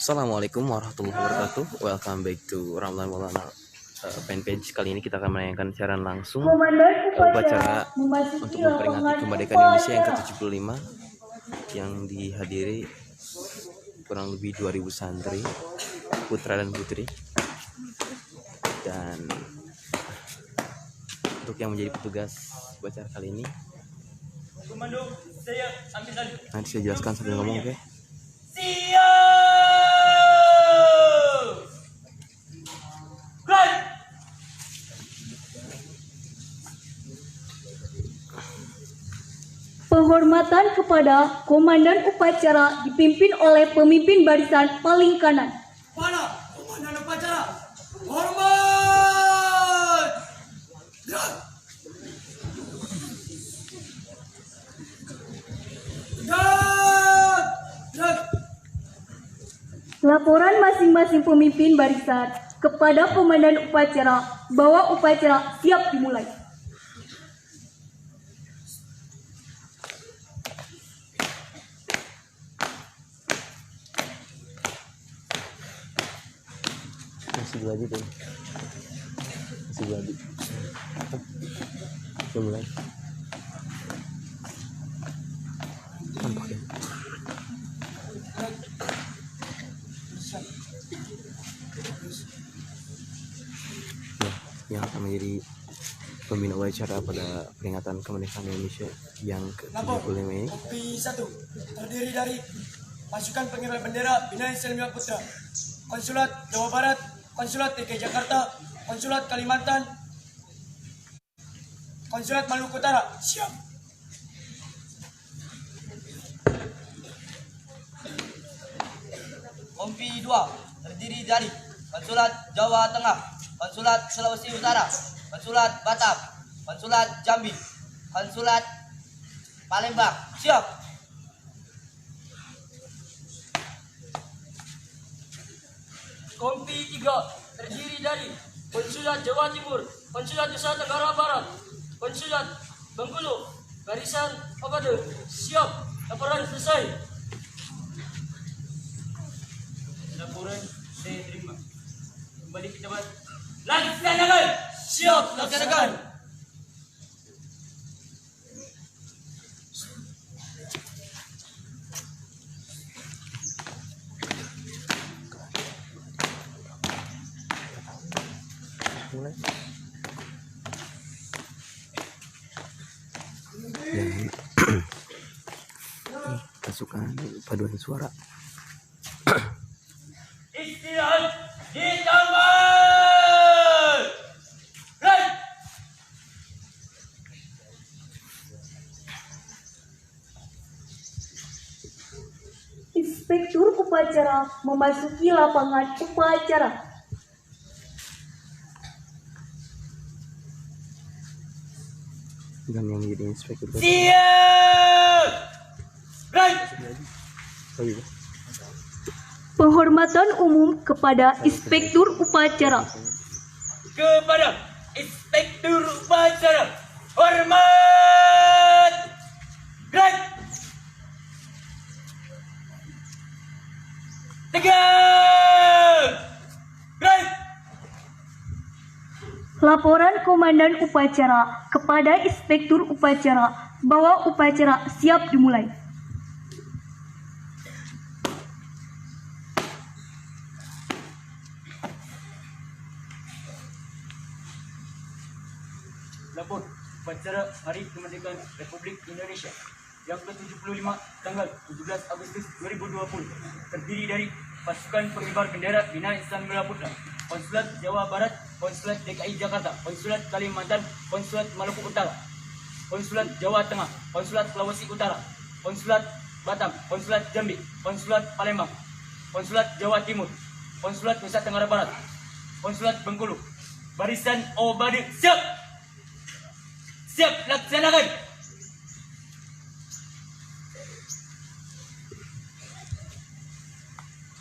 Assalamualaikum warahmatullahi wabarakatuh. Welcome back to Ramlan Maulana fanpage. Kali ini kita akan menayangkan siaran langsung upacara untuk memperingati kemerdekaan Indonesia yang ke-75 yang dihadiri kurang lebih 2000 santri, putra dan putri. Dan untuk yang menjadi petugas upacara kali ini, nanti saya jelaskan sambil ngomong, oke? Penghormatan kepada komandan upacara dipimpin oleh pemimpin barisan paling kanan. Mana komandan upacara? Hormat! Gerak! Gerak! Gerak! Laporan masing-masing pemimpin barisan kepada komandan upacara bahwa upacara siap dimulai. Masih lagi tuh, masih lagi. Mulai. Tampak ya. Yang akan menjadi pembina upacara pada peringatan kemerdekaan Indonesia yang ke-75 ini. Kopi 1 terdiri dari pasukan pengibar bendera Bina Islam Putra, Konsulat Jawa Barat, Konsulat DKI Jakarta, Konsulat Kalimantan, Konsulat Maluku Utara. Siap. Kompi 2 terdiri dari Konsulat Jawa Tengah, Konsulat Sulawesi Utara, Konsulat Batam, Konsulat Jambi, Konsulat Palembang. Siap. Kompi 3 terdiri dari Konsulat Jawa Timur, Konsulat Nusa Tenggara Barat, Konsulat Bengkulu, Barisan Obade. Siap. Laporan selesai. Laporan saya terima. Kembali ke tempat. Laksanakan. Siap, laksanakan. Mulai. Dan pasukan paduan suara. Istirahat di tempat. Right. Inspektur upacara memasuki lapangan upacara. Dan yang menjadi inspektur Siap. Right. Penghormatan umum kepada inspektur upacara. Kepada Inspektur Upacara, hormat. Right. Tegak. Right. Laporan komandan upacara kepada inspektur upacara bahwa upacara siap dimulai. Lapor upacara Hari Kemerdekaan Republik Indonesia yang ke-75 tanggal 17 Agustus 2020 terdiri dari pasukan pengibar bendera Bina Islam Putra, Konsulat Jawa Barat, Konsulat DKI Jakarta, Konsulat Kalimantan, Konsulat Maluku Utara, Konsulat Jawa Tengah, Konsulat Sulawesi Utara, Konsulat Batam, Konsulat Jambi, Konsulat Palembang, Konsulat Jawa Timur, Konsulat Nusa Tenggara Barat, Konsulat Bengkulu, Barisan Obade. Siap. Siap, laksanakan.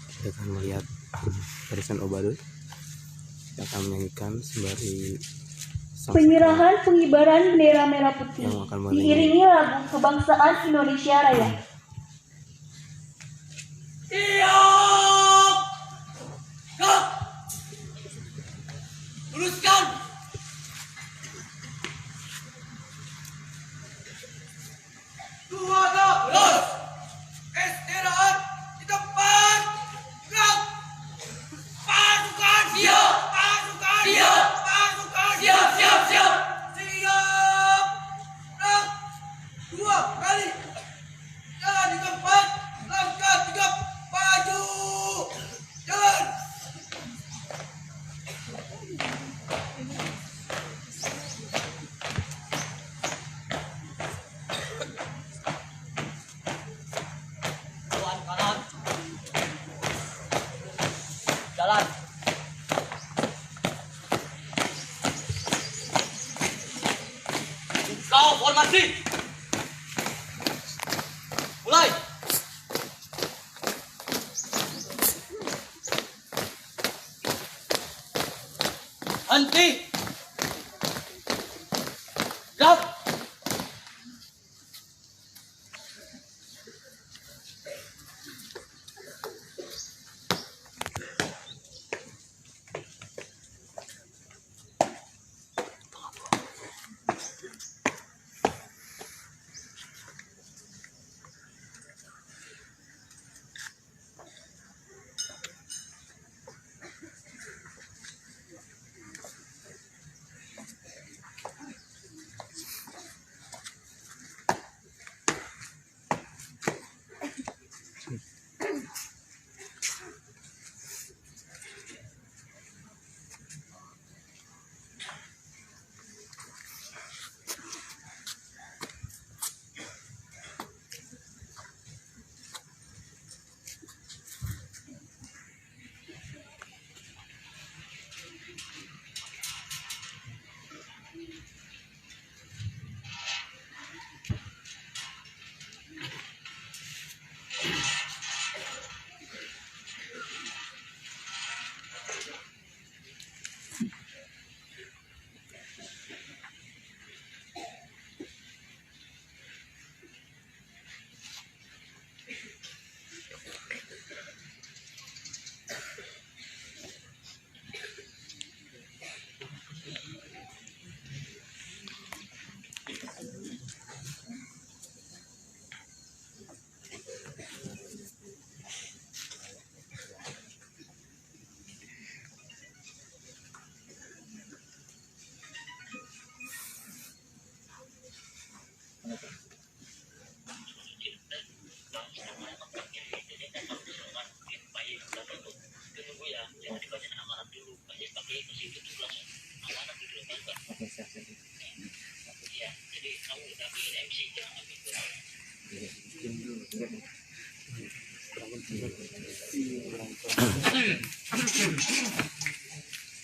Kita akan melihat barisan Obade Kita akan menyanyikan sembari sang Penyerahan pengibaran bendera merah putih yang akan menyanyi. diiringi lagu kebangsaan Indonesia Raya. Siap! Gerak! Luruskan! Dua gak! Lurus! Istirahat di tempat! Gerak! Pasukan! Siap! Pasukan! Siap! Pasukan! Siap! Siap! Siap! Siap! Gerak! Dua kali! Jalan di tempat! Langkah tiga! Maju! Jalan! Tuan kanan. Jalan. Kau formasi. Mulai. Henti. Gerak.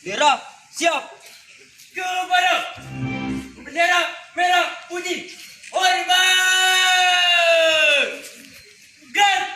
Bendera siap. Kepada bendera merah putih. Hormat. Gerak.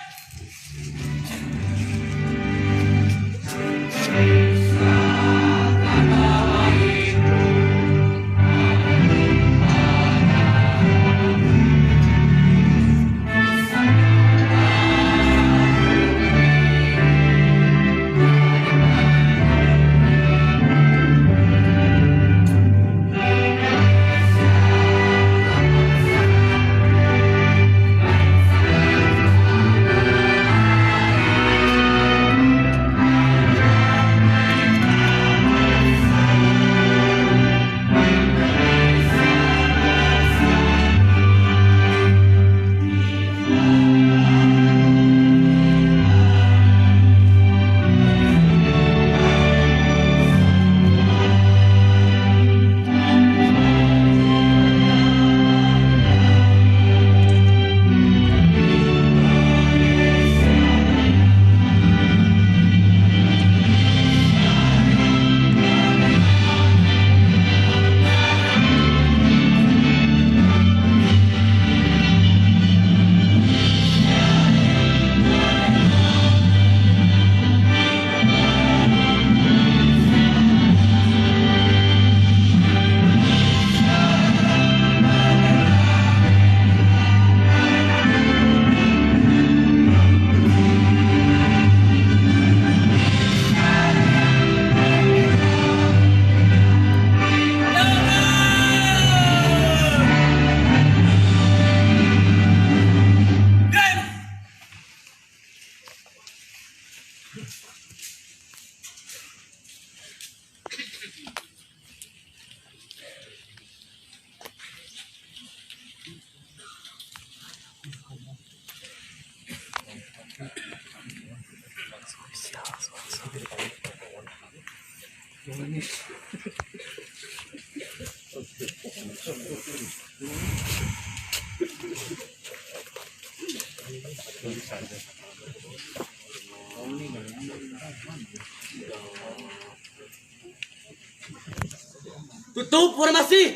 Tutup formasi.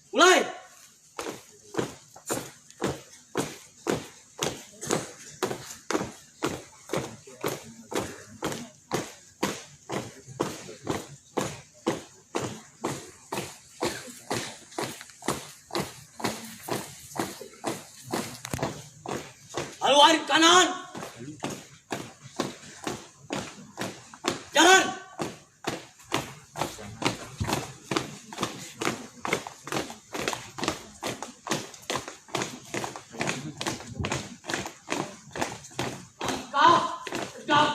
Mulai. Halo Arif kanan. Jalan. Tegak,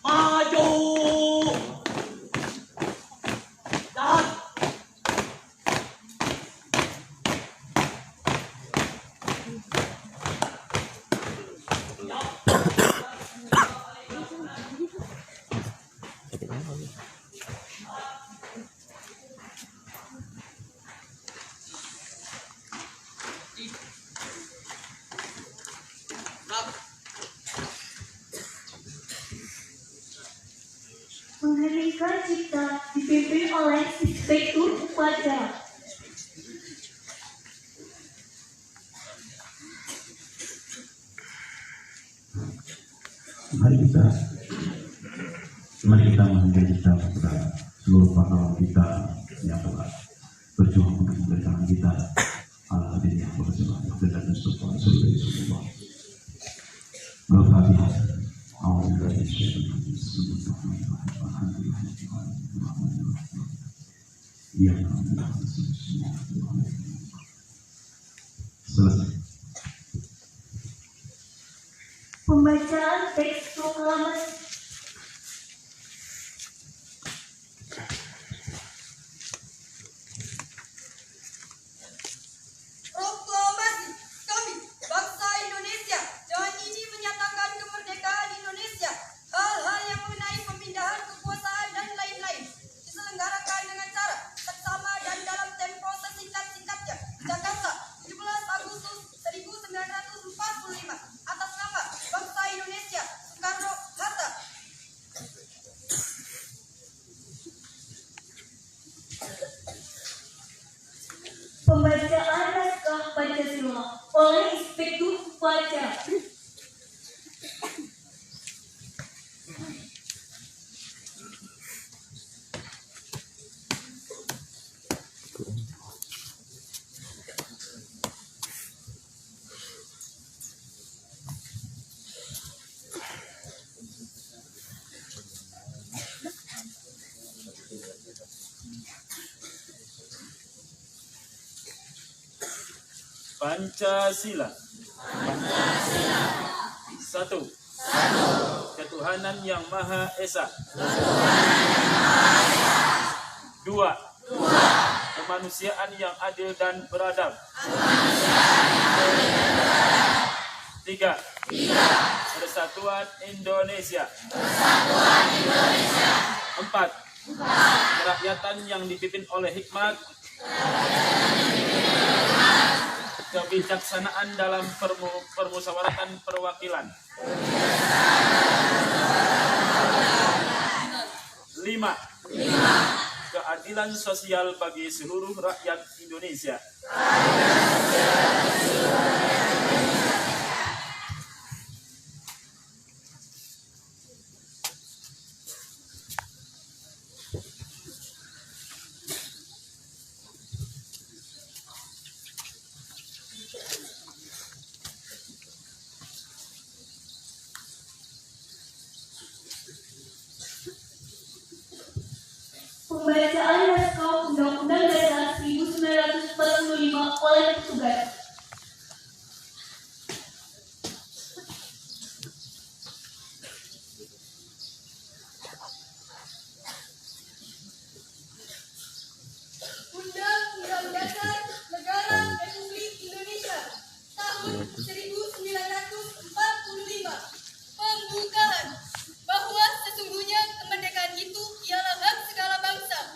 maju. Jalan. Mengheningkan cipta dipimpin oleh Inspektur Upacara. Mari kita menjadi kepada seluruh pahlawan kita yang telah berjuang untuk kemerdekaan kita. Al-Hadi yang berjuang dan Mustafa Rasulullah. Al-Fatihah. Selesai. Pembacaan teks proklamasi. Proklamasi kami, bangsa Indonesia, dengan ini menyatakan kemerdekaan Indonesia. Hal-hal yang mengenai pemindahan kekuasaan dan lain-lain diselenggarakan dengan cara seksama dan dalam tempo sesingkat-singkatnya. Jakarta, 17 Agustus 1945, atas nama bangsa Indonesia, Soekarno-Hatta. Pembacaan naskah Pancasila oleh Inspektur Upacara. Pancasila. Satu. Ketuhanan yang Maha Esa. Dua. Kemanusiaan yang adil dan beradab. Tiga. Persatuan Indonesia. Empat. Kerakyatan yang dipimpin oleh hikmat, kebijaksanaan dalam permusyawaratan perwakilan. 5. Keadilan sosial bagi seluruh rakyat Indonesia. Pembacaan naskah Undang-Undang Dasar 1945 oleh petugas. Undang-Undang Dasar Negara Republik Indonesia tahun 1945. Pembukaan bahwa sesungguhnya kemerdekaan itu ialah hak segala bangsa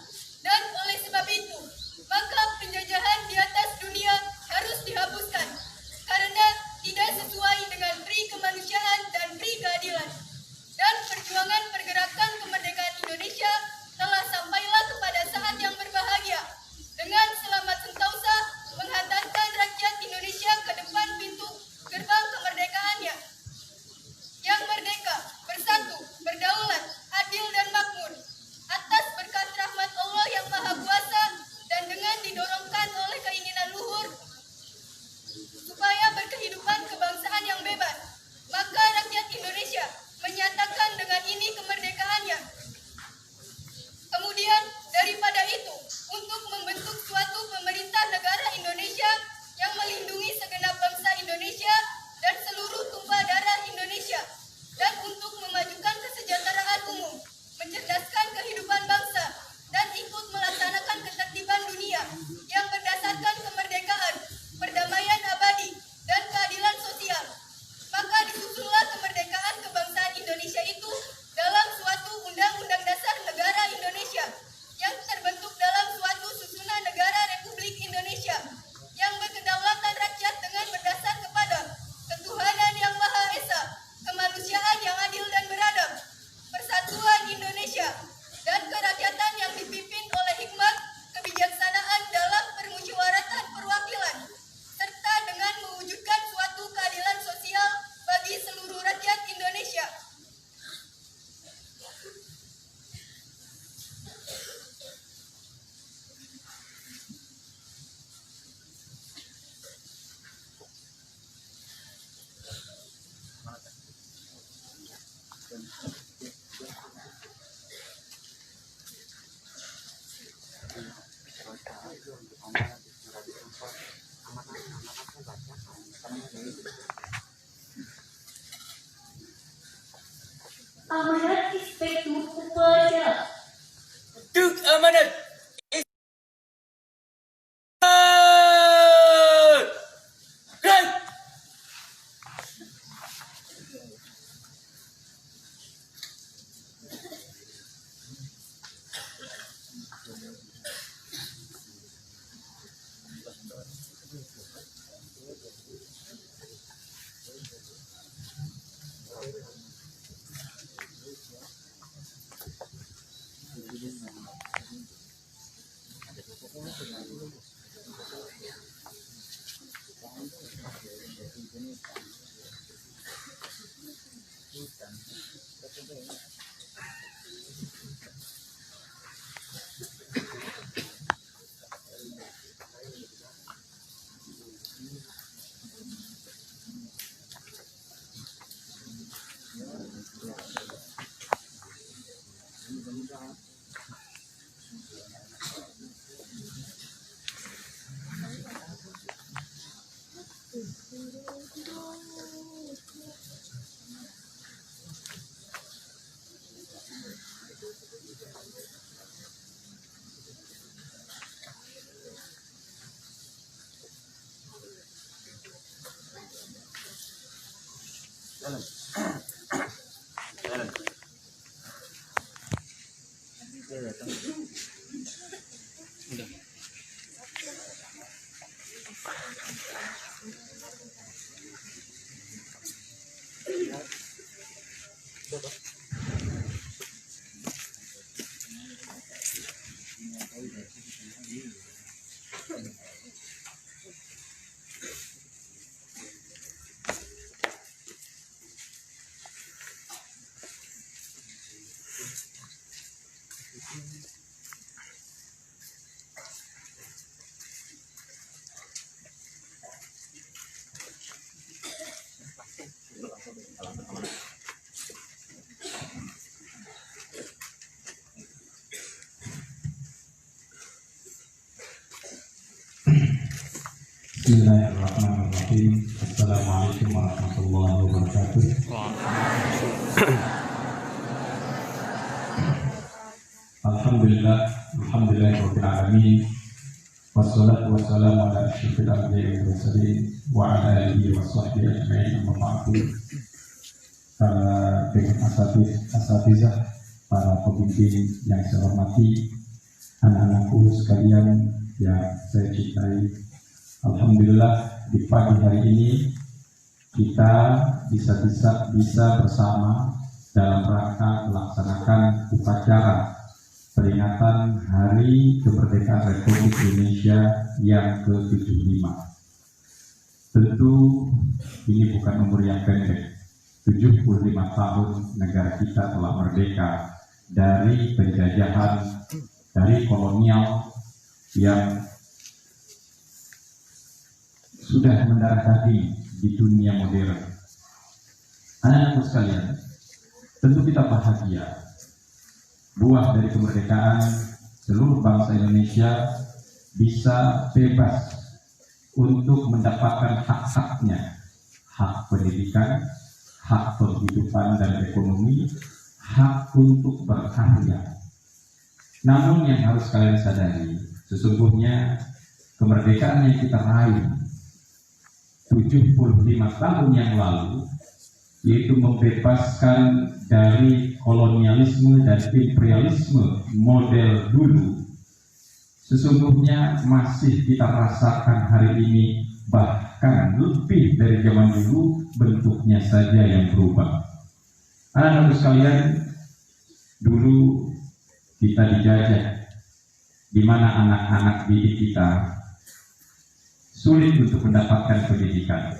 Amanat Inspektur Upacara. Untuk amanat Bismillahirrahmanirrahim. Assalamualaikum warahmatullahi wabarakatuh. Alhamdulillahirabbil alamin. Wassalatu wassalamu ala asyrofil anbiya'i wal mursalin wa ala alihi washabbihi ajma'in. Amma ba'du. Para asatizah, para pemimpin yang saya hormati, anak-anakku sekalian yang saya cintai. Alhamdulillah di pagi hari ini kita bisa bersama dalam rangka melaksanakan upacara peringatan Hari Kemerdekaan Republik Indonesia yang ke-75. Tentu ini bukan umur yang pendek. 75 tahun negara kita telah merdeka dari penjajahan, dari kolonial yang sudah mendarah daging di dunia modern. Anak-anakku sekalian, tentu kita bahagia. Buah dari kemerdekaan seluruh bangsa Indonesia bisa bebas untuk mendapatkan hak-haknya, hak pendidikan, hak penghidupan dan ekonomi, hak untuk berkarya. Namun yang harus kalian sadari, sesungguhnya kemerdekaan yang kita raih 75 tahun yang lalu, yaitu membebaskan dari kolonialisme dan imperialisme model dulu, sesungguhnya masih kita rasakan hari ini, bahkan lebih dari zaman dulu, bentuknya saja yang berubah. Anak-anak sekalian, dulu kita dijajah, di mana anak-anak didik kita sulit untuk mendapatkan pendidikan.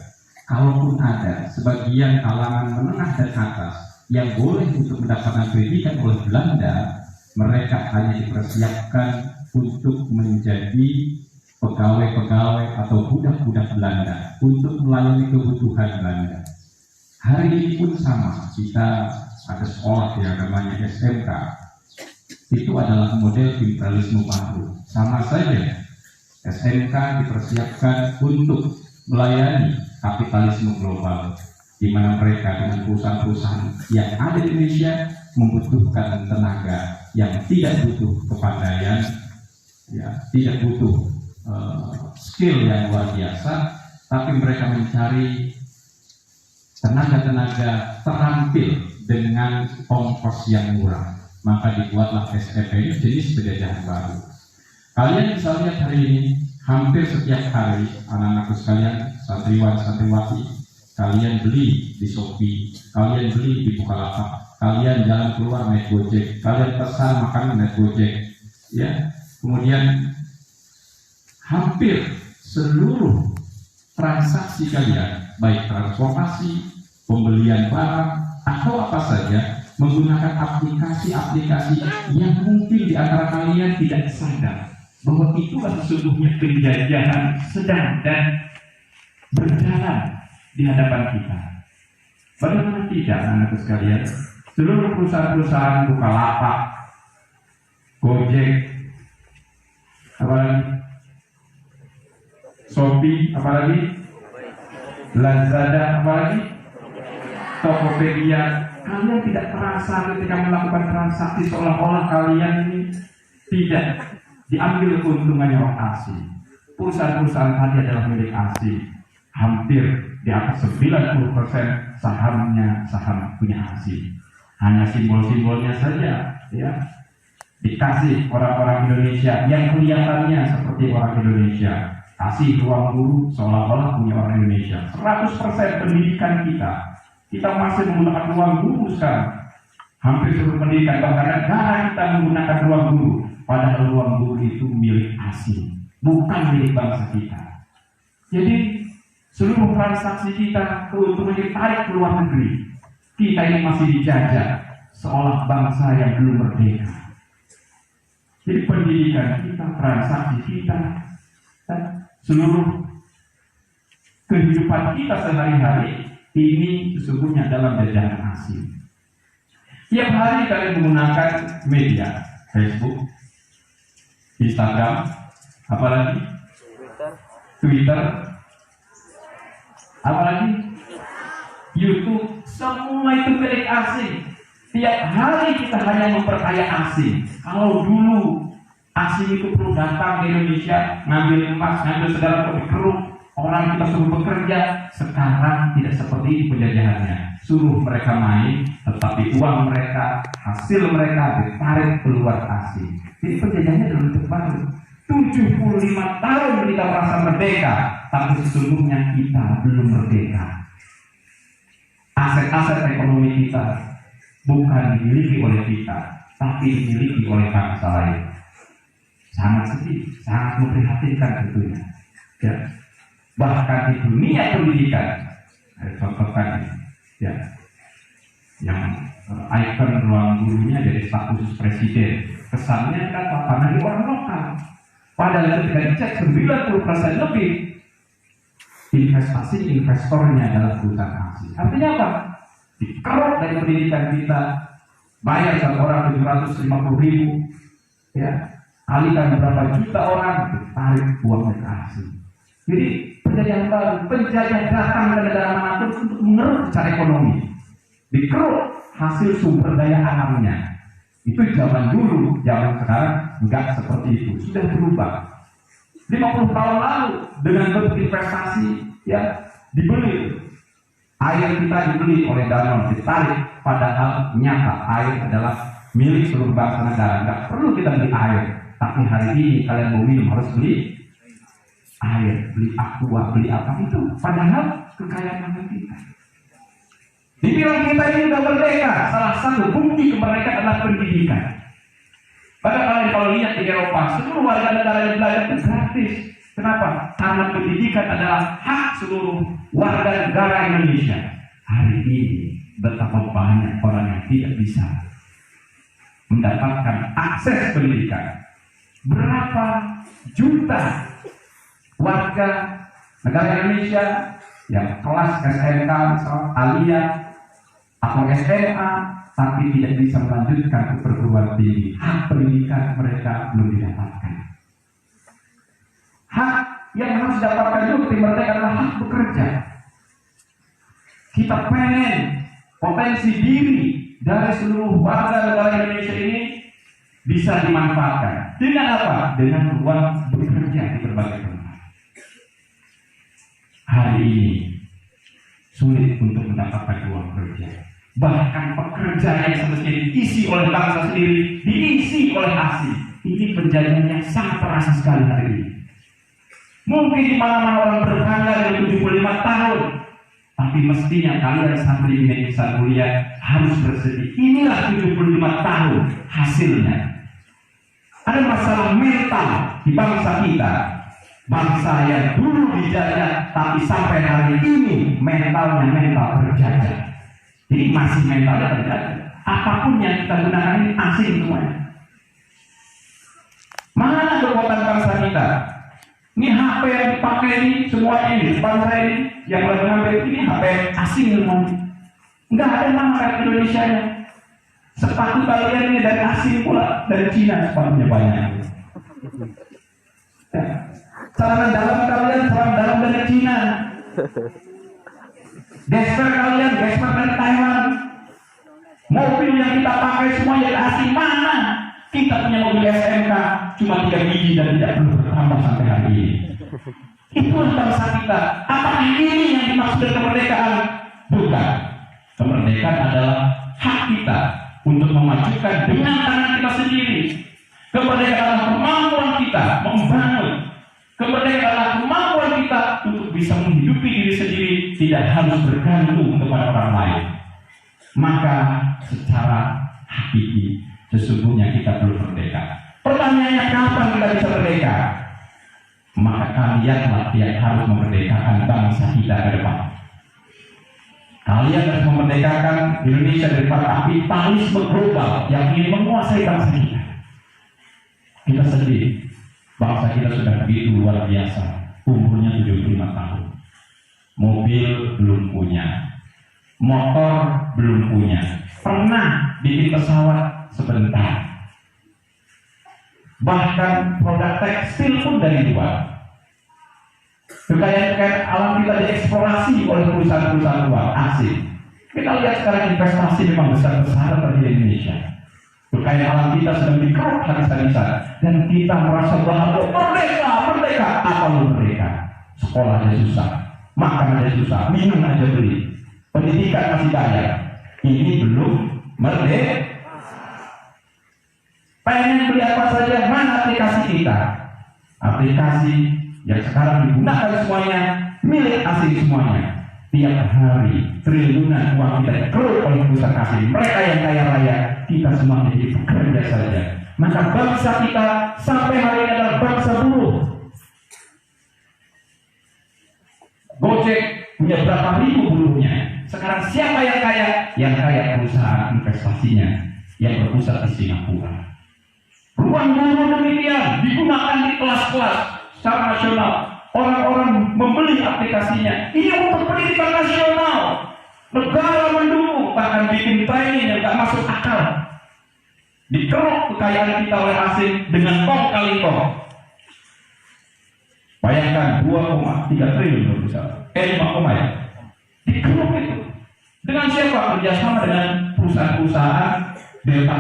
Kalaupun ada sebagian kalangan menengah dan atas yang boleh untuk mendapatkan pendidikan oleh Belanda, mereka hanya dipersiapkan untuk menjadi pegawai-pegawai atau budak-budak Belanda untuk melayani kebutuhan Belanda. Hari ini pun sama, kita ada sekolah yang namanya SMK. Itu adalah model imperialisme baru. Sama saja SMK dipersiapkan untuk melayani kapitalisme global, di mana mereka dengan perusahaan-perusahaan yang ada di Indonesia membutuhkan tenaga yang tidak butuh kepandaian, ya, tidak butuh skill yang luar biasa, tapi mereka mencari tenaga-tenaga terampil dengan ongkos yang murah. Maka dibuatlah SPP, jenis penjajahan baru. Kalian bisa lihat hari ini, hampir setiap hari anak-anakku sekalian, santriwan santriwati, kalian beli di Shopee, kalian beli di Bukalapak, kalian jalan keluar naik Gojek, kalian pesan makanan naik Gojek, ya. Kemudian hampir seluruh transaksi kalian, baik transportasi, pembelian barang atau apa saja, menggunakan aplikasi-aplikasi yang mungkin di antara kalian tidak sadar bahwa itulah sesungguhnya penjajahan sedang dan berjalan di hadapan kita. Bagaimana tidak, anak-anak sekalian? Seluruh perusahaan-perusahaan Bukalapak, Gojek, apalagi Shopee, apalagi Lazada, apalagi Tokopedia, kalian tidak terasa ketika melakukan transaksi seolah-olah kalian ini tidak diambil keuntungannya orang asing. Perusahaan-perusahaan tadi adalah milik asing. Hampir di atas 90% sahamnya saham punya asing. Hanya simbol-simbolnya saja, ya, dikasih orang-orang Indonesia yang kelihatannya seperti orang Indonesia. Kasih ruang guru seolah-olah punya orang Indonesia. 100% pendidikan kita masih menggunakan ruang guru sekarang. Hampir seluruh pendidikan, bahkan negara kita menggunakan ruang guru. Padahal ruang guru itu milik asing, bukan milik bangsa kita. Jadi seluruh transaksi kita keuntungan ditarik ke luar negeri. Kita ini masih dijajah seolah bangsa yang belum merdeka. Jadi pendidikan kita, transaksi kita, dan seluruh kehidupan kita sehari-hari ini sesungguhnya dalam jajahan asing. Tiap hari kalian menggunakan media, Facebook, Instagram, apalagi Twitter, apalagi YouTube, semua itu milik asing. Tiap hari kita hanya memperkaya asing. Kalau dulu asing itu perlu datang ke Indonesia, ngambil emas, ngambil segala keruk, orang kita suruh bekerja. Sekarang tidak seperti itu penjajahannya. Suruh mereka main, tetapi uang mereka, hasil mereka ditarik keluar asing. Jadi penjajahannya dalam bentuk baru. 75 tahun kita merasa merdeka, tapi sesungguhnya kita belum merdeka. Aset-aset ekonomi kita bukan dimiliki oleh kita, tapi dimiliki oleh bangsa lain. Sangat sedih, sangat memprihatinkan tentunya. Ya. Bahkan di dunia pendidikan, contohkan ya, yang ikon ruang gurunya jadi staf khusus presiden, kesannya kan karena di orang lokal. Padahal ketika dicek 90% lebih investasi investornya adalah perusahaan asing. Artinya apa? Dikeruk dari pendidikan kita, bayar satu orang 750.000, ya, kalikan berapa juta orang, ditarik uangnya ke asing. Jadi penjajahan baru, penjajah datang ke negara manapun untuk mengeruk secara ekonomi, dikeruk hasil sumber daya alamnya. Itu zaman dulu, zaman sekarang enggak seperti itu, sudah berubah. 50 tahun lalu dengan bentuk investasi, ya, dibeli air, kita dibeli oleh Danone, ditarik, padahal nyata air adalah milik seluruh bangsa negara. Enggak perlu kita beli air, tapi hari ini kalian mau minum harus beli air, beli aqua, beli apa itu, padahal kekayaan kita. Dibilang kita ini sudah merdeka, salah satu bukti kemerdekaan adalah pendidikan. Padahal kalian kalau lihat di Eropa, seluruh warga negara yang belajar itu gratis. Kenapa? Karena pendidikan adalah hak seluruh warga negara Indonesia. Hari ini betapa banyak orang yang tidak bisa mendapatkan akses pendidikan. Berapa juta warga negara Indonesia yang kelas SMK, Alia atau SMA, tapi tidak bisa melanjutkan ke perguruan tinggi. Hak pendidikan mereka belum didapatkan. Hak yang harus didapatkan juga kemerdekaan adalah hak bekerja. Kita pengen potensi diri dari seluruh warga negara Indonesia ini bisa dimanfaatkan. Dengan apa? Dengan ruang bekerja di berbagai tempat. Hari ini sulit untuk mendapatkan ruang kerja. Bahkan pekerjaan yang semestinya diisi oleh bangsa sendiri, diisi oleh asing. Ini penjajahan yang sangat terasa sekali hari ini. Mungkin di mana-mana orang berbangga dengan 75 tahun, tapi mestinya kalian santri insan kuliah harus bersedih. Inilah 75 tahun hasilnya. Ada masalah mental di bangsa kita. Bangsa yang dulu dijajah, tapi sampai hari ini mentalnya mental berjajah. Jadi masih mentalnya terjadi. Apapun yang kita gunakan ini asing semuanya. Mana kekuatan bangsa kita? Ini HP yang dipakai ini semuanya ini depan saya ini yang lagi ngambil ini HP asing semuanya. Enggak ada nama kayak Indonesia nya. Sepatu kalian ini dari asing pula, dari Cina sepatunya banyak. Ya. Celana dalam kalian celana dalam dari Cina. Gesper kalian, gesper dari Taiwan. Mobil yang kita pakai semua dari asing. Mana? Kita punya mobil SMK cuma 3 biji dan tidak perlu bertambah sampai hari ini. Itulah bangsa kita. Apakah ini yang dimaksud dengan kemerdekaan? Bukan. Kemerdekaan adalah hak kita untuk memajukan dengan tangan kita sendiri. Kemerdekaan adalah kemampuan kita membangun. Kemerdekaan adalah kemampuan kita untuk bisa menghidupi diri sendiri, tidak harus bergantung kepada orang lain. Maka secara hakiki sesungguhnya kita belum merdeka. Pertanyaannya, kapan kita bisa merdeka? Maka kalianlah yang harus memerdekakan bangsa kita ke depan. Kalian harus memerdekakan Indonesia dari kapitalisme global yang ingin menguasai bangsa kita. Kita sedih. Bangsa kita sudah begitu luar biasa, umurnya 75 tahun. Mobil belum punya, motor belum punya, pernah bikin pesawat sebentar. Bahkan produk tekstil pun dari luar. Kekayaan alam kita dieksplorasi oleh perusahaan-perusahaan luar asing. Kita lihat sekarang investasi memang besar-besaran di Indonesia. Kekayaan alam kita sedang dikeruk habis-habisan dan kita merasa bahwa merdeka, merdeka. Apa lu merdeka? Sekolah aja susah, makan aja susah, minum aja beli, pendidikan masih bayar. Ini belum merdeka. Pengen beli apa saja, mana aplikasi kita? Aplikasi yang sekarang digunakan semuanya milik asing semuanya. Tiap hari triliunan uang kita dikeruk oleh perusahaan asing. Mereka yang kaya raya, kita semua menjadi pekerja saja. Maka bangsa kita sampai hari ini adalah bangsa buruh. Gojek punya berapa ribu buruhnya. Sekarang siapa yang kaya? Yang kaya perusahaan investasinya yang berpusat di Singapura. Ruang guru demikian digunakan di kelas-kelas secara nasional. Orang-orang membeli aplikasinya. Ini untuk pendidikan nasional. Negara mendukung, bahkan bikin training yang tak masuk akal. Dikeruk kekayaan kita oleh asing dengan kong kali kong. Bayangkan 2,3 triliun berusaha. 5, ya. Dikeruk itu. Dengan siapa? Kerjasama dengan perusahaan-perusahaan Delta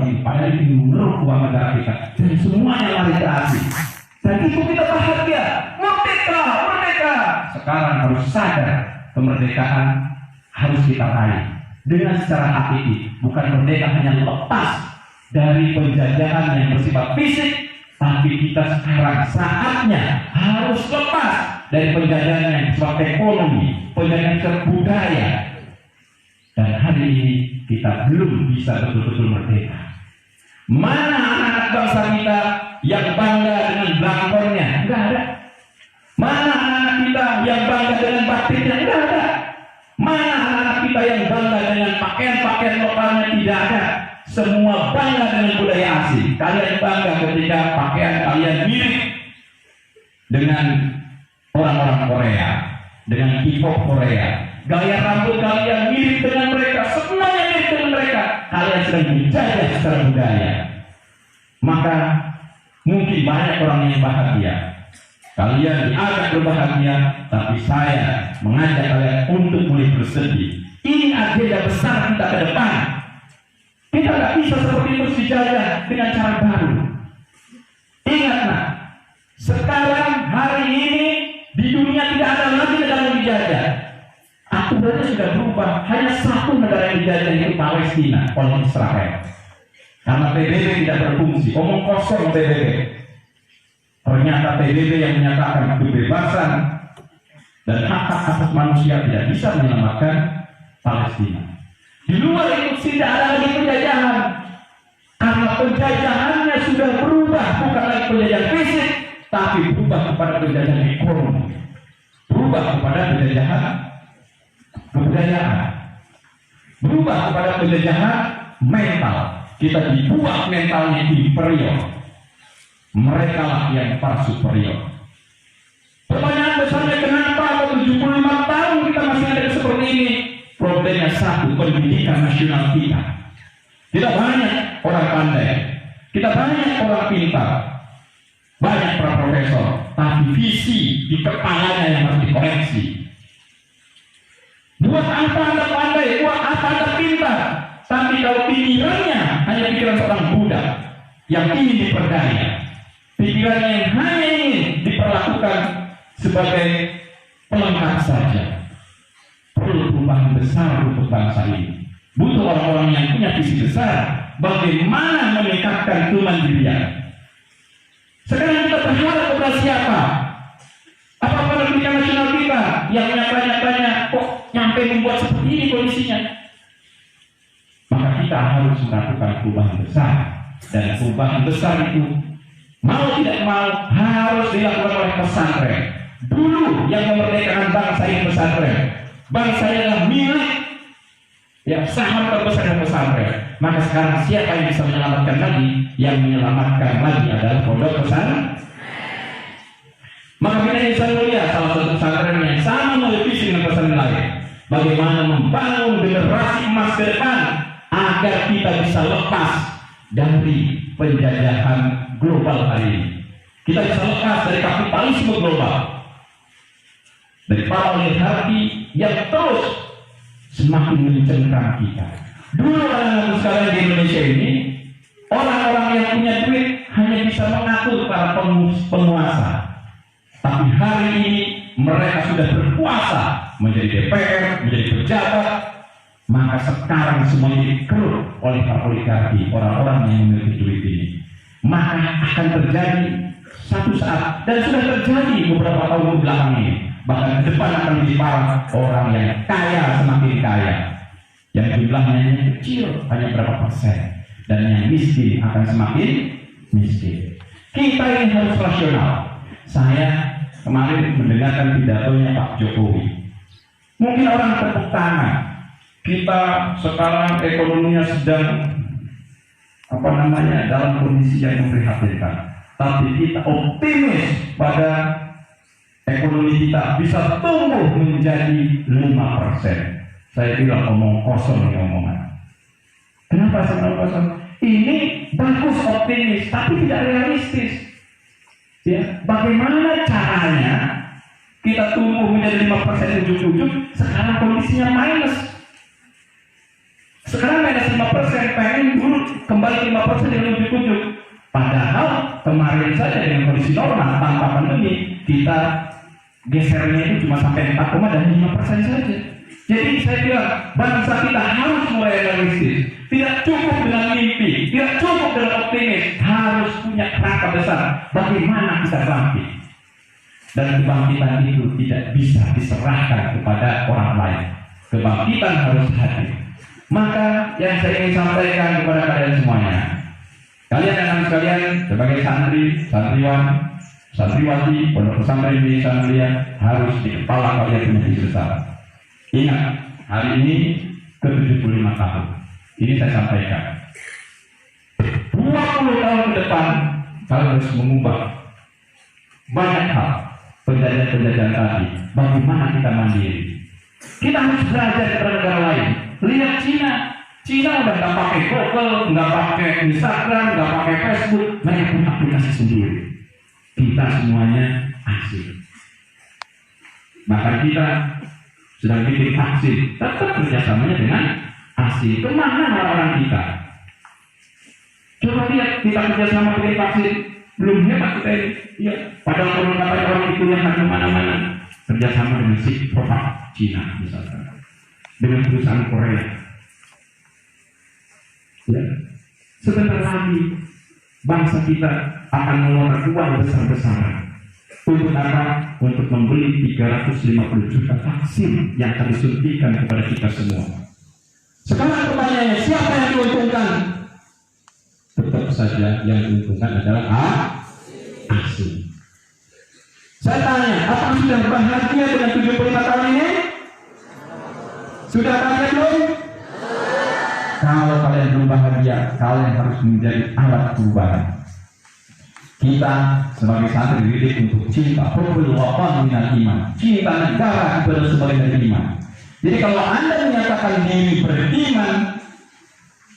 ini. Padahal ini mengeruk uang negara kita. Dan semuanya lari ke asing. Dan itu kita bahagia. Merdeka, merdeka. Sekarang harus sadar kemerdekaan harus kita raih dengan secara hakiki. Bukan merdeka hanya lepas dari penjajahan yang bersifat fisik, tapi kita sekarang saatnya harus lepas dari penjajahan yang bersifat ekonomi, penjajahan bersifat budaya. Dan hari ini kita belum bisa betul-betul merdeka. Mana anak-anak bangsa kita yang bangga dengan belangkonnya? Enggak ada. Mana anak-anak kita yang bangga dengan batiknya? Enggak ada. Mana anak-anak kita yang bangga dengan pakaian-pakaian lokalnya? Tidak ada. Semua bangga dengan budaya asing. Kalian bangga ketika pakaian kalian mirip dengan orang-orang Korea, dengan K-pop Korea. Gaya rambut kalian mirip dengan mereka. Semuanya mirip dengan mereka. Kalian sedang dijajah secara budaya. Maka mungkin banyak orang yang bahagia. Kalian diajak berbahagia, tapi saya mengajak kalian untuk mulai bersedih. Ini agenda besar kita ke depan. Kita nggak bisa seperti itu dijajah dengan cara baru. Ingatlah, sekarang hari ini di dunia tidak ada lagi negara yang dijajah. Aturannya sudah berubah. Hanya satu negara yang dijajah, yaitu Palestina oleh Israel. Karena PBB tidak berfungsi, omong kosong PBB. Ternyata PBB yang menyatakan kebebasan dan hak-hak asasi manusia tidak bisa menyelamatkan Palestina. Di luar itu tidak ada lagi penjajahan, karena penjajahannya sudah berubah, bukan lagi penjajahan fisik, tapi berubah kepada penjajahan ekonomi, berubah kepada penjajahan kebudayaan, berubah kepada penjajahan mental. Kita dibuat mentalnya inferior, mereka lah yang para superior. Pertanyaan besarnya, kenapa 75 tahun kita masih ada seperti ini? Problemnya satu, pendidikan nasional kita. Tidak banyak orang pandai, kita banyak orang pintar, banyak para profesor, tapi visi di kepalanya yang harus dikoreksi. Buat apa Anda pandai, buat apa Anda pintar, tapi kalau pikirannya hanya pikiran seorang budak yang ingin diperdaya, pikirannya yang hanya ingin diperlakukan sebagai pelengkap saja. Perlu perubahan besar untuk bangsa ini. Butuh orang-orang yang punya visi besar, bagaimana meningkatkan kemandirian. Sekarang kita berharap kepada siapa? Apa pendidikan nasional kita yang banyak-banyak kok nyampe membuat seperti ini kondisinya? Maka kita harus melakukan perubahan besar, dan perubahan besar itu mau tidak mau harus dilakukan oleh pesantren. Dulu yang memerdekakan bangsa ini pesantren. Bangsa ini adalah milik yang saham terbesar dari pesantren. Maka sekarang siapa yang bisa menyelamatkan lagi? Yang menyelamatkan lagi adalah pondok pesantren. Maka kita bisa melihat salah satu pesantren yang sama melevisi dengan pesantren lain. Bagaimana membangun generasi emas ke depan agar kita bisa lepas dari penjajahan global hari ini. Kita bisa lepas dari kapitalisme global, dari para oligarki yang terus semakin mencengkram kita. Dulu orang-orang sekarang di Indonesia ini, orang-orang yang punya duit hanya bisa mengatur para penguasa. Tapi hari ini mereka sudah berkuasa, menjadi DPR, menjadi pejabat. Maka sekarang semuanya dikeruk oleh para oligarki, orang-orang yang memiliki duit ini. Maka akan terjadi satu saat, dan sudah terjadi beberapa tahun belakang ini, bahkan ke depan akan lebih parah, orang yang kaya semakin kaya, yang jumlahnya hanya kecil, hanya berapa persen, dan yang miskin akan semakin miskin. Kita ini harus rasional. Saya kemarin mendengarkan pidatonya Pak Jokowi. Mungkin orang tepuk tangan, kita sekarang ekonominya sedang dalam kondisi yang memprihatinkan. Tapi kita optimis pada ekonomi kita bisa tumbuh menjadi 5%. Saya bilang omong kosong ini omongan. Kenapa saya omong kosong? Ini bagus optimis, tapi tidak realistis. Ya, bagaimana caranya kita tumbuh menjadi 5% ujung-ujung, sekarang kondisinya minus. Sekarang minus 5%, pengen dulu kembali 5% yang ujung-ujung. Padahal kemarin saja dengan kondisi normal tanpa pandemi, kita gesernya itu cuma sampai 4,5% saja. Jadi saya bilang, bangsa kita harus mulai realistis. Tidak cukup dengan mimpi, tidak cukup dengan optimis, harus punya kerangka besar. Bagaimana kita bangkit? Dan kebangkitan itu tidak bisa diserahkan kepada orang lain. Kebangkitan harus hadir. Maka yang saya ingin sampaikan kepada kalian semuanya, kalian anak sekalian sebagai santri, santriwan, santriwati, pondok pesantren di Santrian, harus di kepala kalian punya visi besar. Ingat, hari ini ke-75 tahun. Ini saya sampaikan. 20 tahun ke depan, kalian harus mengubah banyak hal. Penjajahan-penjajahan tadi, bagaimana kita mandiri. Kita harus belajar dari negara lain. Lihat Cina. Cina udah nggak pakai Google, nggak pakai Instagram, nggak pakai Facebook, mereka punya aplikasi sendiri. kita semuanya asing. Bahkan kita sedang bikin vaksin, tetap kerjasamanya dengan asing. Kemana orang-orang kita? Coba lihat, kita kerjasama bikin vaksin, belum hebat kita ini. Iya, padahal kalau kata orang itu yang ada mana-mana, kerjasama dengan Sinovac Cina misalkan, dengan perusahaan Korea. Ya, sebentar lagi bangsa kita akan mengeluarkan uang besar-besaran. Untuk apa? Untuk membeli 350 juta vaksin yang akan disuntikan kepada kita semua. Sekarang pertanyaannya, siapa yang diuntungkan? Tetap saja yang diuntungkan adalah asing. Saya tanya, apakah sudah bahagia dengan 75 tahun ini? Sudah bahagia belum? Kalau kalian belum bahagia, kalian harus menjadi alat perubahan. Kita sebagai santri dididik untuk cinta, hubbul watan minal iman, cinta negara itu adalah sebagai dari iman. Jadi kalau Anda menyatakan diri beriman,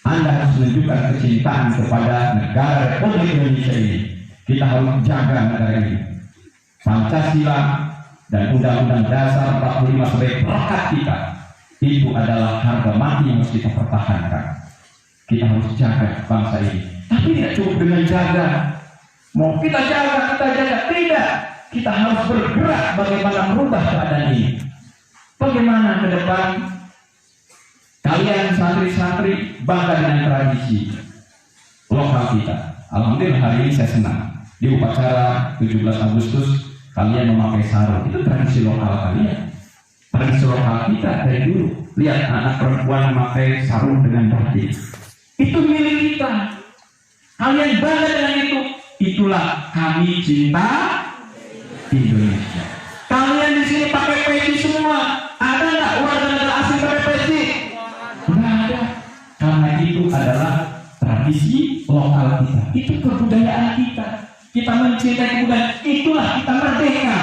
Anda harus menunjukkan kecintaan kepada negara Republik Indonesia ini. Kita harus jaga negara ini. Pancasila dan Undang-Undang Dasar 45 sebagai perekat kita, itu adalah harga mati yang harus kita pertahankan. Kita harus jaga bangsa ini. Tapi tidak cukup dengan jaga. Mau kita jaga, tidak. Kita harus bergerak bagaimana merubah keadaan ini. Bagaimana ke depan kalian santri-santri bangga dengan tradisi lokal kita. Alhamdulillah hari ini saya senang. Di upacara 17 Agustus kalian memakai sarung. Itu tradisi lokal kalian. Tradisi lokal kita dari dulu. Lihat anak perempuan memakai sarung dengan batik. Itu milik kita. Kalian bangga dengan itu. Itulah kami cinta Indonesia. Kalian di sini pakai peci semua. Ada nggak warga negara asing pakai peci? Nggak ada. Karena itu adalah tradisi lokal kita. Itu kebudayaan kita. Kita mencintai kebudayaan. Itulah kita merdeka.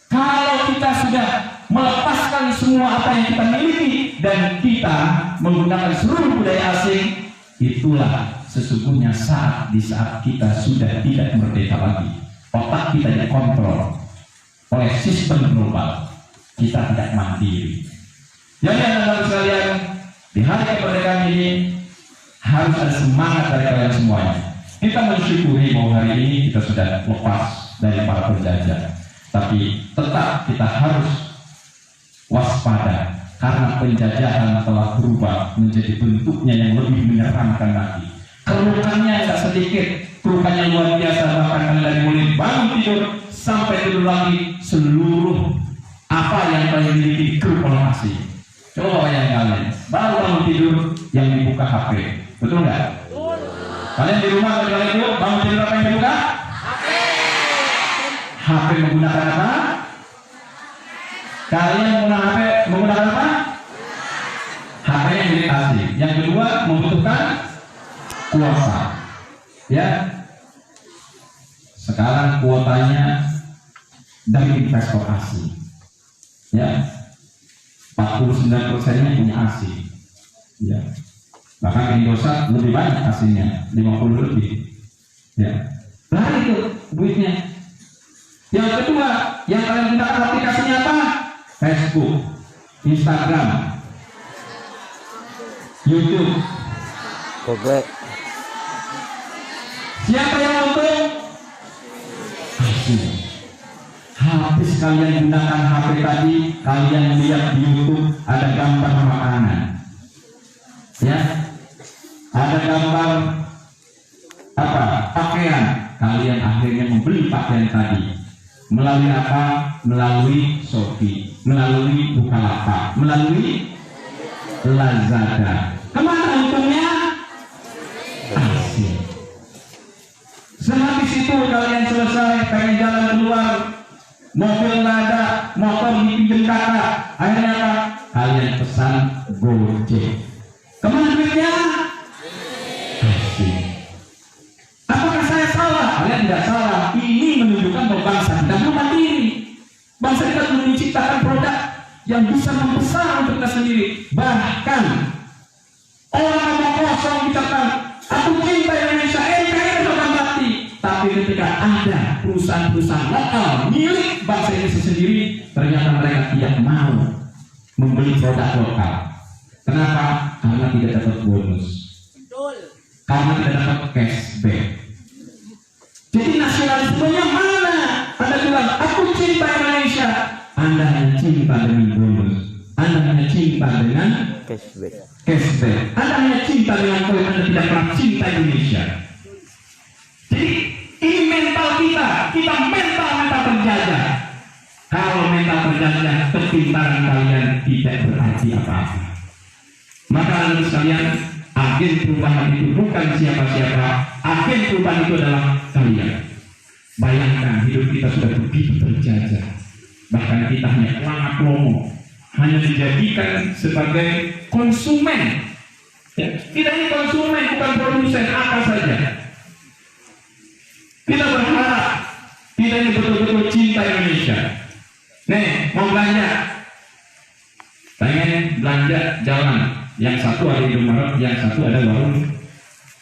Kalau kita sudah melepaskan semua apa yang kita miliki dan kita menggunakan seluruh budaya asing, itulah sesungguhnya saat kita sudah tidak merdeka lagi. Otak kita dikontrol oleh sistem global. Kita tidak mandiri. Jadi anak-anak sekalian, di hari kemerdekaan ini harus ada semangat dari kalian semuanya. Kita mensyukuri bahwa hari ini kita sudah lepas dari para penjajah. Tapi tetap kita harus waspada karena penjajahan telah berubah menjadi bentuknya yang lebih menyeramkan lagi. Kerukannya tidak sedikit, kerukannya luar biasa. Bahkan dari mulai bangun tidur sampai tidur lagi, seluruh apa yang kalian miliki keruk oleh asing. Coba bayangin kalian, baru bangun tidur yang dibuka HP, betul nggak? Kalian di rumah kalian itu bangun tidur apa yang dibuka? HP menggunakan apa? Kalian menggunakan apa? HP yang milik asing. Yang kedua membutuhkan kuota, ya. Sekarang kuotanya dari investor asing, ya. 49%-nya punya asing, ya. Bahkan Indosat lebih banyak asingnya, 50 lebih, ya. Nah itu duitnya. Yang kedua, yang kalian gunakan aplikasinya apa? Facebook, Instagram, YouTube. Oke. Siapa yang untung? Habis kalian gunakan HP tadi, kalian lihat di YouTube ada gambar makanan, ya, ada gambar apa? Pakaian. Kalian akhirnya membeli pakaian tadi melalui apa? Melalui Shopee, melalui Bukalapak, melalui Lazada. Kemana untungnya? Asing. Sehabis itu kalian selesai, pengen jalan keluar, mobil nggak ada, motor dipinjam kakak, akhirnya apa? Kalian pesan Gojek. Kemana duitnya? Asing. Apakah saya salah? Kalian tidak salah. Ini menunjukkan bahwa bangsa kita belum mandiri. Bangsa kita belum menciptakan produk yang bisa membesar untuk kita sendiri. Bahkan orang ngomong kosong ucapkan aku cinta Indonesia, NKRI sudah mati. Tapi Tapi ketika ada perusahaan-perusahaan lokal milik bangsa Indonesia sendiri, ternyata mereka tidak mau membeli produk lokal. Kenapa? Karena tidak dapat bonus. Karena tidak dapat cashback. Jadi nasionalismenya mana? Anda bilang, aku cinta Indonesia. Anda hanya cinta dengan bonus. Anda hanya cinta dengan Cashback. Anda hanya cinta dengan poin, Anda tidak pernah cinta Indonesia. Jadi ini mental kita mental terjajah. Kalau mental terjajah, kepintaran kalian tidak berarti apa-apa. Maka lalu sekalian, agen perubahan itu bukan siapa-siapa. Agen perubahan itu adalah kalian. Bayangkan hidup kita sudah begitu terjajah. Bahkan kita hanya pelangak promo, hanya dijadikan sebagai konsumen. Ya, kita ini konsumen, bukan produsen apa saja. Kita berharap kita ini betul-betul cinta Indonesia. Nih, mau belanja, pengen belanja jalan. Yang satu ada Indomaret, yang satu ada warung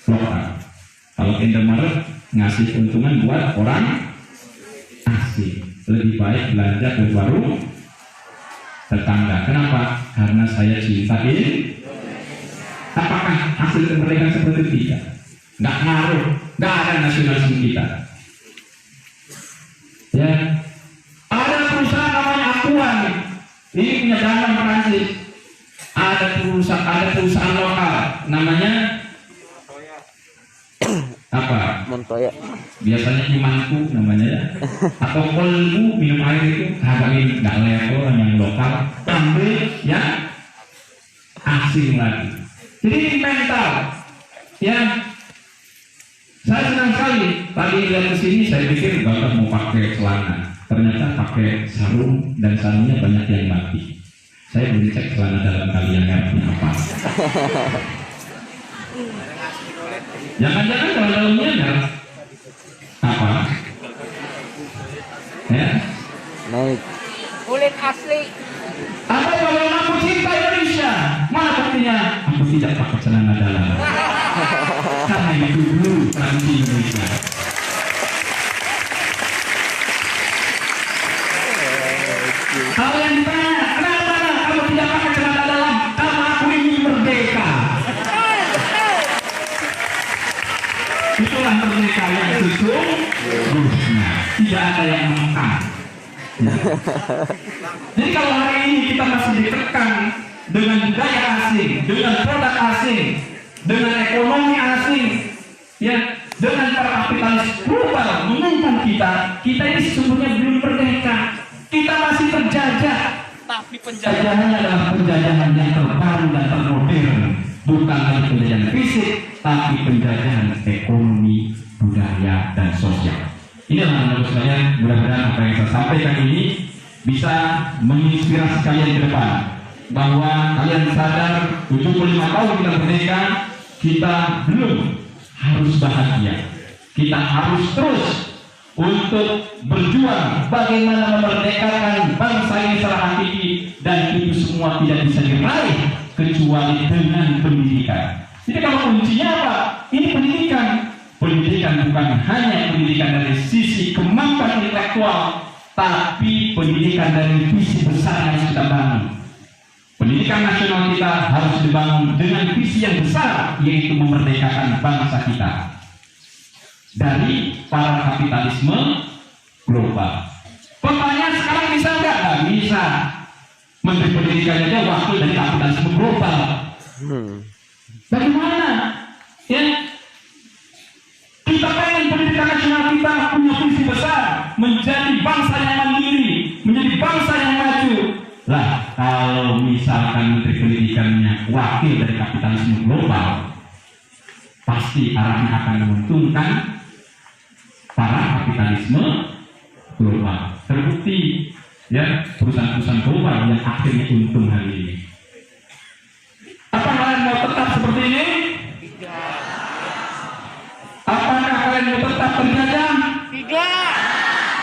lokal. Kalau Indomaret ngasih keuntungan buat orang asing, lebih baik belanja ke warung tetangga. Kenapa? Karena saya cinta ini. Apakah hasil kemerdekaan seperti itu? Tidak. Nggak ngaruh, nggak ada nasionalisme kita. Ya, ada perusahaan namanya Akuan, ini punya dalam Prancis. Ada perusahaan lokal namanya apa? Montoya. Biasanya Imanku namanya ya. Atau Kolbu, minum air itu kagak nggak level yang lokal, ambil yang asing lagi. Jadi ini mental. Ya, saya senang sekali tadi lihat ke sini, saya pikir bapak mau pakai celana, ternyata pakai sarung dan sarungnya banyak yang mati. Saya belum cek celana dalam kalian punya apa. Jangan-jangan kalau dalamnya enggak apa? Ya? Naik. Kulit asli. Atau kalau aku cinta Indonesia, mana buktinya? Aku tidak pakai celana dalam. Karena itu dulu tradisi Indonesia. Kalian ditanya, kenapa kamu tidak pakai celana dalam? Karena aku ingin merdeka. Itulah merdeka yang sesungguhnya. Tidak ada yang menekan. Jadi kalau hari ini kita masih ditekan dengan budaya asing, dengan produk asing, dengan ekonomi asing, ya, dengan para kapitalis global menuntun kita ini sesungguhnya belum merdeka. Kita masih terjajah. Tapi Penjajahannya adalah penjajahan yang terbaru dan termodern, bukan lagi penjajahan fisik, tapi penjajahan ekonomi, budaya, dan sosial. Inilah menurut saya, mudah-mudahan apa yang saya sampaikan ini bisa menginspirasi kalian ke depan, bahwa kalian sadar 75 tahun kita merdeka, kita belum harus bahagia, kita harus terus untuk berjuang bagaimana memerdekakan bangsa ini secara hakiki, dan itu semua tidak bisa diraih kecuali dengan pendidikan. Jadi kalau kuncinya apa? Ini pendidikan. Pendidikan bukan hanya pendidikan dari sisi kemampuan intelektual, tapi pendidikan dari visi besar yang kita bangun. Pendidikan nasional kita harus dibangun dengan visi yang besar, yaitu memerdekakan bangsa kita dari para kapitalisme global. Pertanyaan sekarang bisa nggak? Nggak bisa. Menteri Pendidikan aja wakil dari kapitalisme global. Bagaimana? Ya, kita pengen pendidikan nasional kita punya visi besar, menjadi bangsa yang mandiri, menjadi bangsa yang maju. Lah, kalau misalkan Menteri Pendidikannya wakil dari kapitalisme global, pasti arahnya akan menguntungkan para kapitalisme global. Terbukti, ya, perusahaan-perusahaan global yang akhirnya untung hari ini. Apa kalian mau tetap seperti ini? Apakah kalian mau tetap terjajah? Tidak.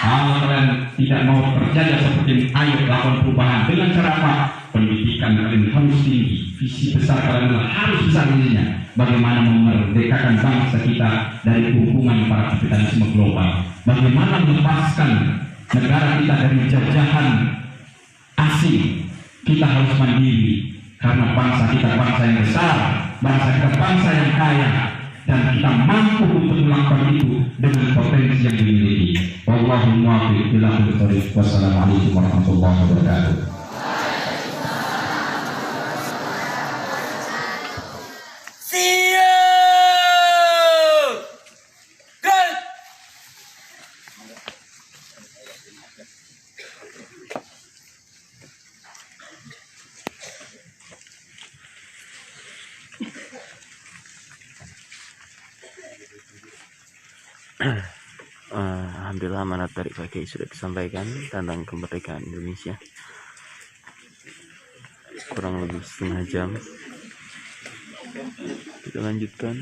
Kalau kalian tidak mau terjajah seperti ini, ayo lakukan perubahan. Dengan cara apa? pendidikan kalian harus tinggi, visi besar kalian harus besar intinya. Bagaimana memerdekakan bangsa kita dari hukuman para kapitalisme global. Bagaimana melepaskan negara kita dari jajahan asing. Kita harus mandiri karena bangsa kita bangsa yang besar, bangsa kita bangsa yang kaya, dan kita mampu untuk melakukan itu dengan potensi yang dimiliki. Wallahul muwaffiq ila aqwamit thoriq. Wassalamualaikum warahmatullahi wabarakatuh. Alhamdulillah amanat dari Pak Kiai sudah disampaikan tentang kemerdekaan Indonesia. Kurang lebih setengah jam. Kita lanjutkan.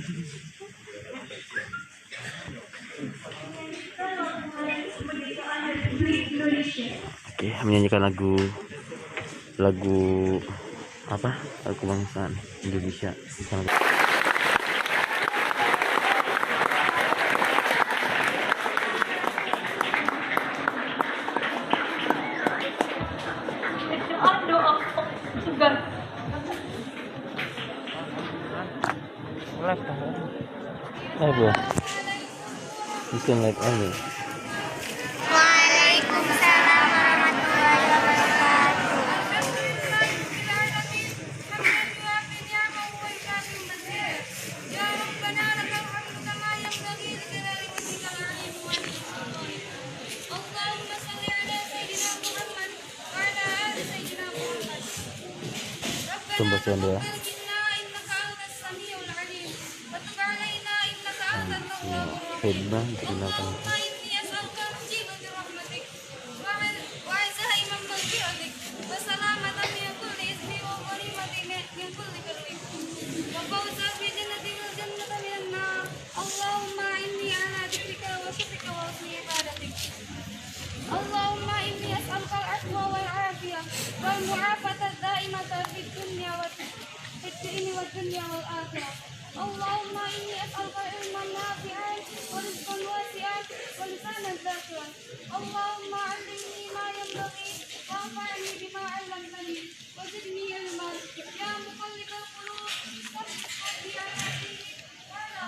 Oke, menyanyikan lagu apa? Lagu kebangsaan Indonesia. Apa? Bisa live aja. Waalaikumsalam warahmatullahi wabarakatuh. Pembacaan doa. Khidmah digunakan. Allahumma inni as'aluka al-'afwa wal-'afiyah wal mu'afata ad-da'imata fid dunya wal akhirah. Allahumma inni as'aluka ilman nafi'an wa rizqan wasi'an wa lisanan dzakiran. Allahumma 'allimni ma yanbaghi wa anfa'ni bima 'allamtani wa zidni ilman. Ya muqallibal qulub tsabbit qalbi 'ala dinik wa la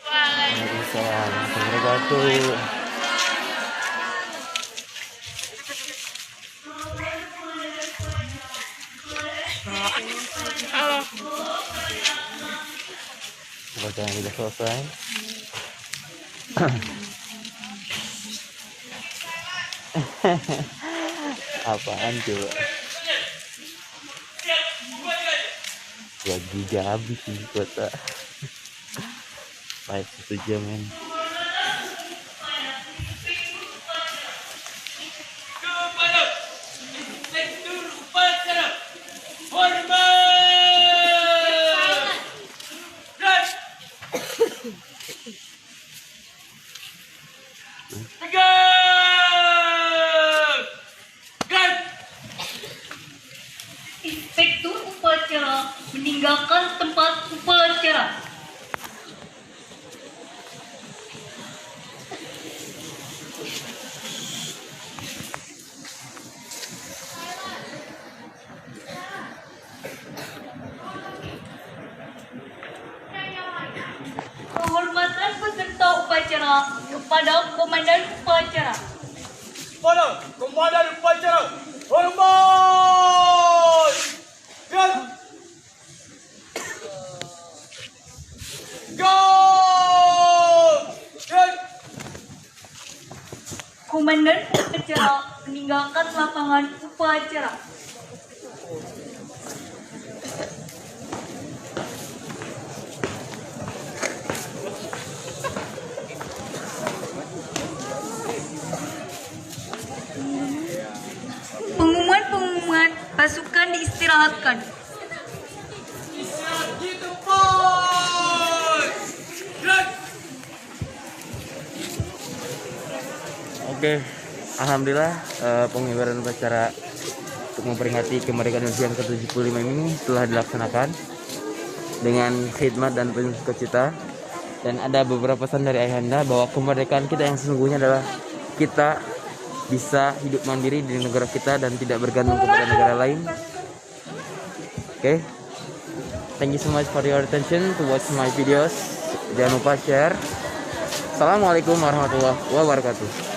Waalaikumsalam warahmatullahi wabarakatuh. Bacaan sudah selesai. Apaan coba? 2 giga habis ini kuota. Live 1 jam kan. Inspektur upacara meninggalkan tempat upacara. Penghormatan peserta upacara kepada komandan upacara. Pada komandan upacara, hormat! Gerak! Gerak! Komandan upacara meninggalkan lapangan upacara. Pengumuman pasukan diistirahatkan. Oke, alhamdulillah pengibaran upacara untuk memperingati kemerdekaan Indonesia yang ke-75 ini telah dilaksanakan dengan khidmat dan penuh sukacita. Dan ada beberapa pesan dari Ayahanda bahwa kemerdekaan kita yang sesungguhnya adalah kita bisa hidup mandiri di negara kita dan tidak bergantung kepada negara lain. Oke, thank you so much for your attention to watch my videos. Jangan lupa share. Assalamualaikum warahmatullahi wabarakatuh.